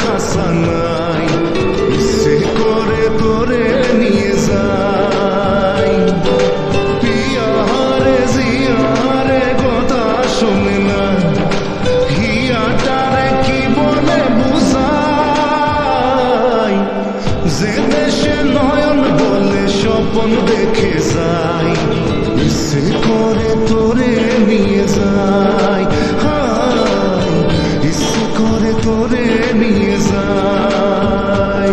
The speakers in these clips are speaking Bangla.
খাসা নাই, ইচ্ছে করে তোরে নিয়ে যাই। পিয়ারে জিয়ারে কথা শুনে না, হিয়াটারে কি বলে বুঝাই। যে দেশে নয়ন বলে স্বপ্ন দেখে যাই, ইচ্ছে করে তোরে নিয়ে যাই। হায়, ইচ্ছে করে তোরে নিয়ে যাই।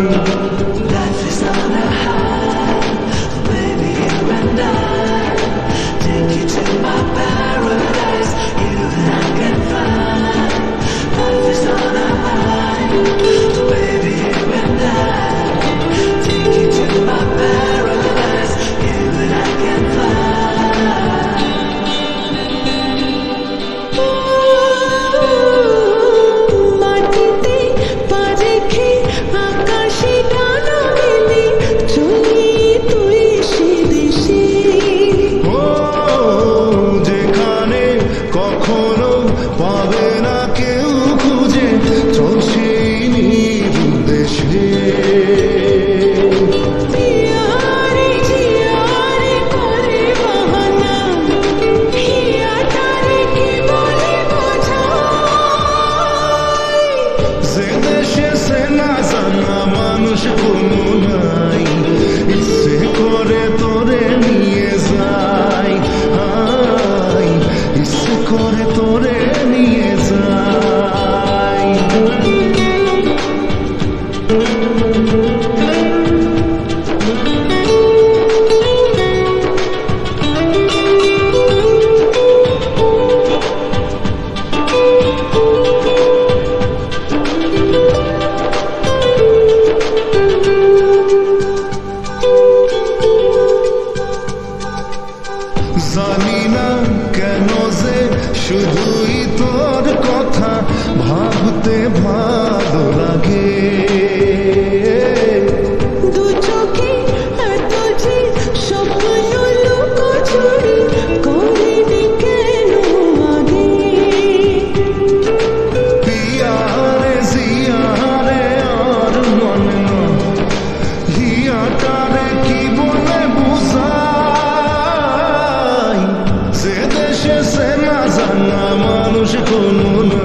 Life is on a high, baby, you and I. Take you to my paradise, you and I can fly. Life is on a high, baby, you and I. Take you to my paradise, you and I can fly. মাটিতে পা রেখে আকাশে ডানা মেলে চলি তুই সে দেশে। ও যেখানে কখনো পাবে না কেউ খুঁজে, চল সেই নির্জন দেশে। জিয়ারে জিয়ারে করে বাহানা, হিয়াটারে কি বলে বোঝাই। যে দেশে সে না জানা মানুষ কোনো নাই, ইচ্ছে করে তোরে নিয়ে যাই। হাই, ইচ্ছে করে তোরে নিয়ে যাই। জানি না কেন যে শুধুই তোর কথা ভাবতে ভালো লাগে। দু চোখে এত যে স্বপ্ন লুকোচুরি করিনি কেন আগে। পিয়ারে জিয়ারে আর মনে না, হিয়াটারে কি বলে বুঝাই। যে দেশে সে না জানা মানুষ কোনো না।